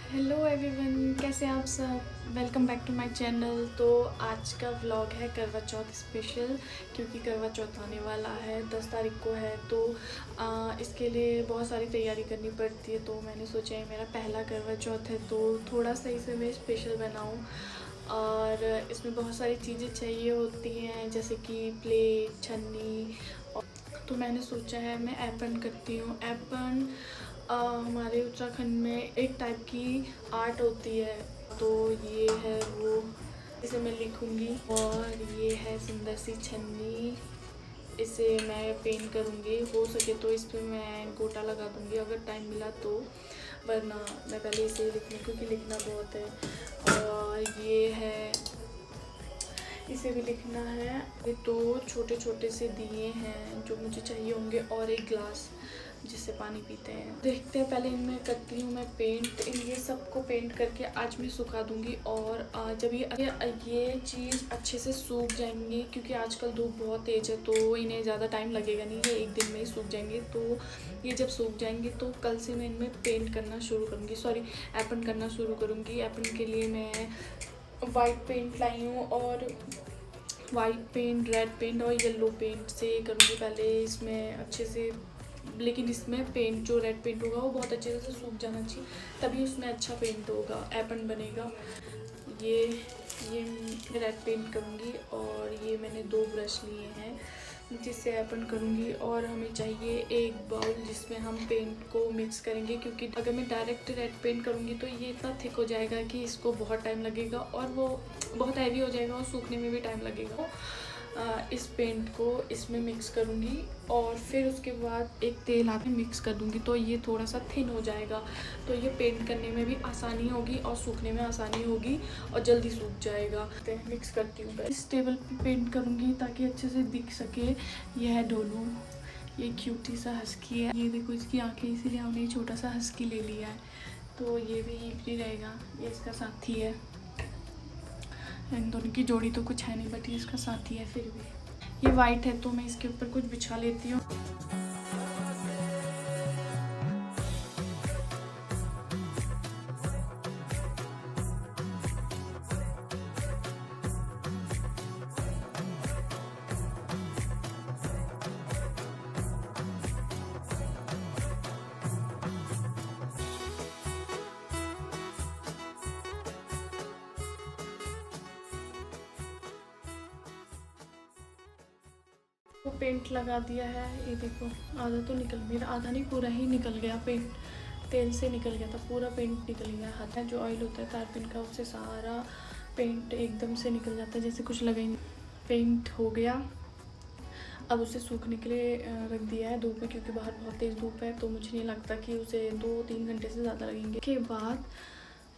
Hello everyone, कैसे हैं आप सब। Welcome back to my channel. तो आज का व्लॉग है करवा चौथ स्पेशल, क्योंकि करवा चौथ आने वाला है 10 तारीख को है। तो इसके लिए बहुत सारी तैयारी करनी पड़ती है। तो मैंने सोचा है मेरा पहला करवा चौथ है तो थोड़ा सा इसे मैं स्पेशल बनाऊं। और इसमें बहुत सारी चीज़ें चाहिए होती हैं, जैसे कि प्लेट, छन्नी। तो मैंने सोचा है मैं एपन करती हूँ। एपन हमारे उत्तराखंड में एक टाइप की आर्ट होती है। तो ये है वो, इसे मैं लिखूँगी। और ये है सुंदर सी छन्नी, इसे मैं पेंट करूँगी। हो सके तो इस पर मैं गोटा लगा दूँगी अगर टाइम मिला तो, वरना मैं पहले इसे ही लिख लूँ क्योंकि लिखना बहुत है। और ये है, इसे भी लिखना है। ये दो छोटे छोटे से दिए हैं जो मुझे चाहिए होंगे, और एक ग्लास जिससे पानी पीते हैं। देखते हैं, पहले इनमें करती हूँ मैं पेंट। ये सबको पेंट करके आज मैं सुखा दूँगी। और जब ये चीज़ अच्छे से सूख जाएंगी, क्योंकि आजकल धूप बहुत तेज़ है तो इन्हें ज़्यादा टाइम लगेगा नहीं, ये एक दिन में ही सूख जाएंगे। तो ये जब सूख जाएंगे तो कल से मैं इनमें पेंट करना शुरू करूँगी, सॉरी एपन करना शुरू करूँगी। एपन के लिए मैं वाइट पेंट लाई हूँ, और वाइट पेंट, रेड पेंट और येलो पेंट से करूँगी पहले इसमें अच्छे से। लेकिन इसमें पेंट, जो रेड पेंट होगा वो बहुत अच्छे से सूख जाना चाहिए, तभी उसमें अच्छा पेंट होगा, एपन बनेगा। ये रेड पेंट करूँगी। और ये मैंने 2 ब्रश लिए हैं जिससे एपन करूँगी। और हमें चाहिए एक बाउल जिसमें हम पेंट को मिक्स करेंगे, क्योंकि अगर मैं डायरेक्ट रेड पेंट करूँगी तो ये इतना थिक हो जाएगा कि इसको बहुत टाइम लगेगा, और वो बहुत हैवी हो जाएगा और सूखने में भी टाइम लगेगा। इस पेंट को इसमें मिक्स करूँगी, और फिर उसके बाद एक तेल आते मिक्स कर दूँगी, तो ये थोड़ा सा थिन हो जाएगा। तो ये पेंट करने में भी आसानी होगी और सूखने में आसानी होगी, और जल्दी सूख जाएगा। तो मिक्स करती हूँ, इस टेबल पे पेंट करूँगी ताकि अच्छे से दिख सके। यह है डोलू, ये क्यूटी सा हस्की है। ये देखो इसकी आंखें, इसीलिए हमने छोटा सा हस्की ले लिया है। तो ये भी यहीं पर रहेगा, ये इसका साथी है। इन दोनों की जोड़ी तो कुछ है नहीं, बट ये इसका साथी है। फिर भी ये वाइट है तो मैं इसके ऊपर कुछ बिछा लेती हूँ। तो पेंट लगा दिया है, ये देखो आधा तो निकल, मेरा आधा नहीं पूरा ही निकल गया। पेंट तेल से निकल गया था, पूरा पेंट निकल गया। हाथ में जो ऑयल होता है तारपीन का, उससे सारा पेंट एकदम से निकल जाता है, जैसे कुछ लगा ही नहीं। पेंट हो गया, अब उसे सूखने के लिए रख दिया है धूप में, क्योंकि बाहर बहुत तेज़ धूप है। तो मुझे नहीं लगता कि उसे 2-3 घंटे से ज़्यादा लगेंगे। के बाद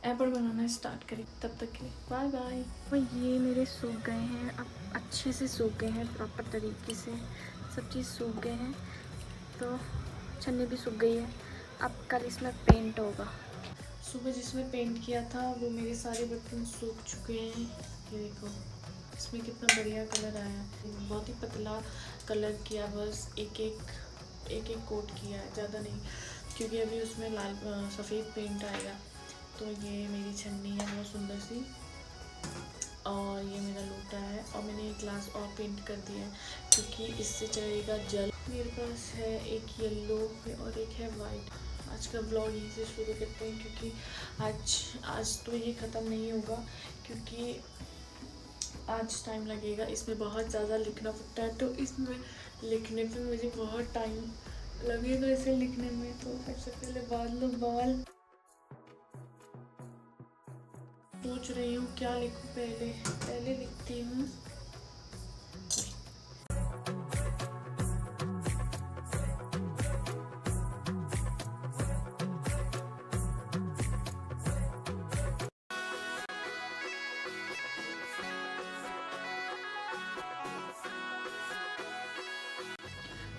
एपल बनाना स्टार्ट करें, तब तक के लिए बाय बाय। और ये मेरे सूख गए हैं, अब अच्छे से सूख गए हैं, प्रॉपर तरीके से सब चीज़ सूख गए हैं। तो छन्नी भी सूख गई है। अब कल इसमें पेंट होगा। सुबह जिसमें पेंट किया था वो मेरे सारे बर्तन सूख चुके हैं। ये देखो इसमें कितना बढ़िया कलर आया है। बहुत ही पतला कलर किया, बस एक एक कोट किया है, ज़्यादा नहीं, क्योंकि अभी उसमें लाल सफ़ेद पेंट आएगा। तो ये मेरी छन्नी है बहुत सुंदर सी, और ये मेरा लोटा है। और मैंने एक ग्लास और पेंट कर दिया है क्योंकि इससे चलेगा जल। मेरे पास है एक येलो और एक है वाइट। आज का ब्लॉग यहीं से शुरू करते हैं, क्योंकि आज तो ये ख़त्म नहीं होगा, क्योंकि आज टाइम लगेगा। इसमें बहुत ज़्यादा लिखना पड़ता है, तो इसमें लिखने पे मुझे बहुत टाइम लगेगा इसे लिखने में। तो सबसे पहले बाल सोच रही हूँ क्या लिखूँ। पहले लिखती हूँ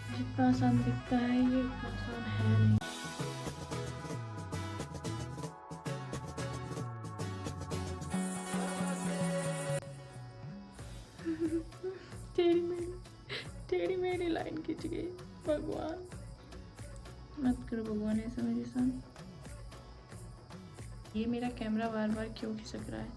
जितना आसान दिखता है ये उतना आसान है नहीं। टेढ़ी मेरी लाइन खिंच गई। भगवान मत करो, भगवान ऐसा मेरे साथ। ये मेरा कैमरा बार बार क्यों खिसक रहा है।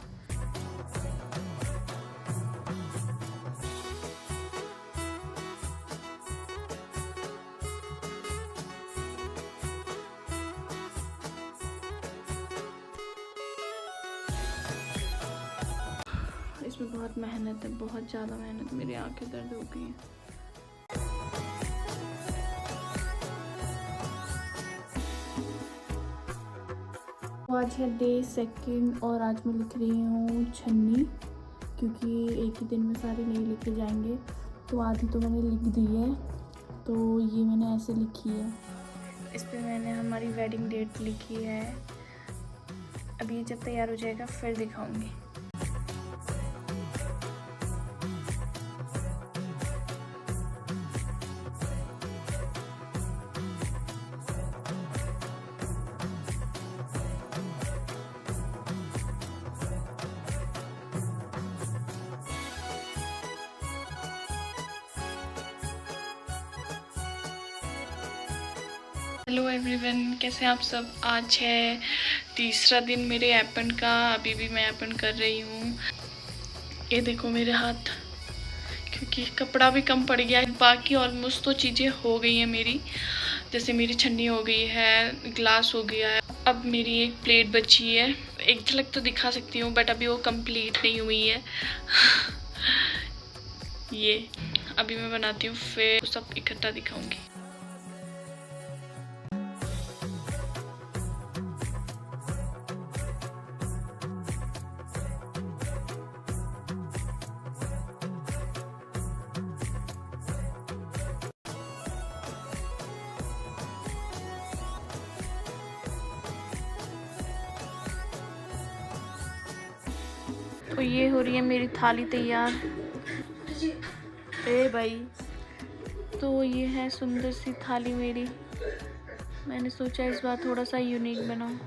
इसमें बहुत मेहनत है, बहुत ज़्यादा मेहनत। मेरी आंखें दर्द हो गई हैं। आज है डे 2 और आज मैं लिख रही हूँ छन्नी, क्योंकि एक ही दिन में सारे नहीं लिखे जाएंगे। तो आधी तो मैंने लिख दी है, तो ये मैंने ऐसे लिखी है। इस पे मैंने हमारी वेडिंग डेट लिखी है। अभी जब तैयार हो जाएगा फिर दिखाऊंगी। हेलो एवरीवन, कैसे हैं आप सब। आज है तीसरा दिन मेरे ऐपन का। अभी भी मैं ऐपन कर रही हूँ। ये देखो मेरे हाथ, क्योंकि कपड़ा भी कम पड़ गया है। बाकी ऑलमोस्ट तो चीज़ें हो गई हैं मेरी। जैसे मेरी छन्नी हो गई है, ग्लास हो गया है। अब मेरी एक प्लेट बची है। एक झलक तो दिखा सकती हूँ, बट अभी वो कंप्लीट नहीं हुई है। ये अभी मैं बनाती हूँ, फिर सब इकट्ठा दिखाऊंगी। तो ये हो रही है मेरी थाली तैयार। ए भाई, तो ये है सुंदर सी थाली मेरी। मैंने सोचा इस बार थोड़ा सा यूनिक बनाऊं।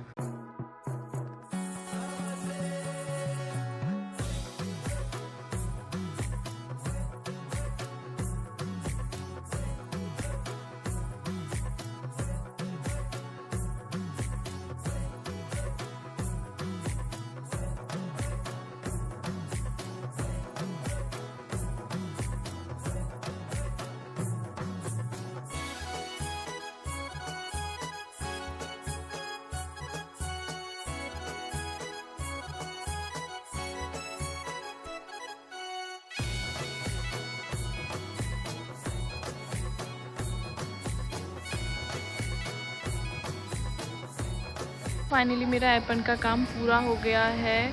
फाइनली मेरा ऐपन का काम पूरा हो गया है।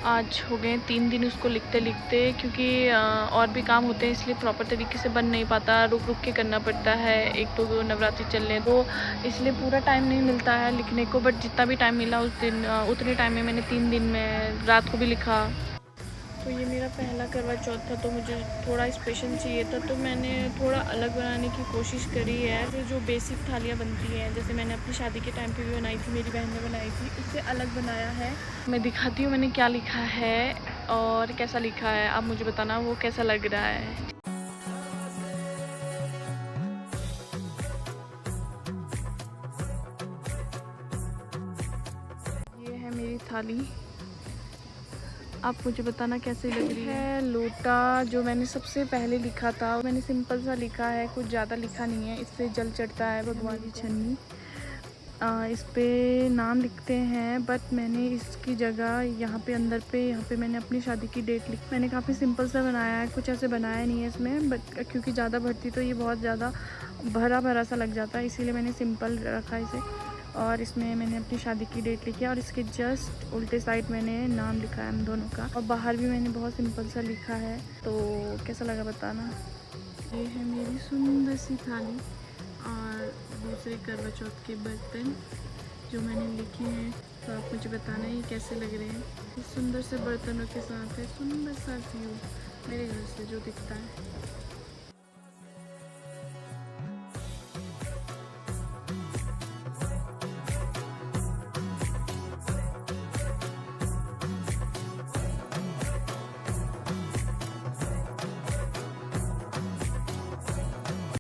आज हो गए 3 दिन उसको लिखते लिखते, क्योंकि और भी काम होते हैं, इसलिए प्रॉपर तरीके से बन नहीं पाता। रुक रुक के करना पड़ता है। एक तो नवरात्रि चल रहे हैं, तो इसलिए पूरा टाइम नहीं मिलता है लिखने को। बट जितना भी टाइम मिला उस दिन, उतने टाइम में मैंने 3 दिन में रात को भी लिखा। तो ये मेरा पहला करवा चौथ था, तो मुझे थोड़ा स्पेशल चाहिए था, तो मैंने थोड़ा अलग बनाने की कोशिश करी है। तो जो बेसिक थालियाँ बनती हैं, जैसे मैंने अपनी शादी के टाइम पे भी बनाई थी, मेरी बहन ने बनाई थी, उससे अलग बनाया है। मैं दिखाती हूँ मैंने क्या लिखा है और कैसा लिखा है। आप मुझे बताना वो कैसा लग रहा है। ये है मेरी थाली, आप मुझे बताना कैसी लग रही है। लोटा जो मैंने सबसे पहले लिखा था, मैंने सिंपल सा लिखा है, कुछ ज़्यादा लिखा नहीं है। इससे जल चढ़ता है भगवान की छन्नी। इस पे नाम लिखते हैं, बट मैंने इसकी जगह यहाँ पे अंदर पे, यहाँ पे मैंने अपनी शादी की डेट लिखी। मैंने काफ़ी सिंपल सा बनाया है, कुछ ऐसे बनाया नहीं है इसमें, बट क्योंकि ज़्यादा भरती तो ये बहुत ज़्यादा भरा भरा सा लग जाता है, इसीलिए मैंने सिंपल रखा इसे। और इसमें मैंने अपनी शादी की डेट लिखी है, और इसके जस्ट उल्टे साइड मैंने नाम लिखा है हम दोनों का। और बाहर भी मैंने बहुत सिंपल सा लिखा है। तो कैसा लगा बताना। ये है मेरी सुंदर सी थाली और दूसरे करवा चौथ के बर्तन जो मैंने लिखे हैं। तो आप मुझे बताना ये कैसे लग रहे हैं। इस सुंदर से बर्तनों के साथ है सुंदर सा व्यू मेरे घर से जो दिखता है।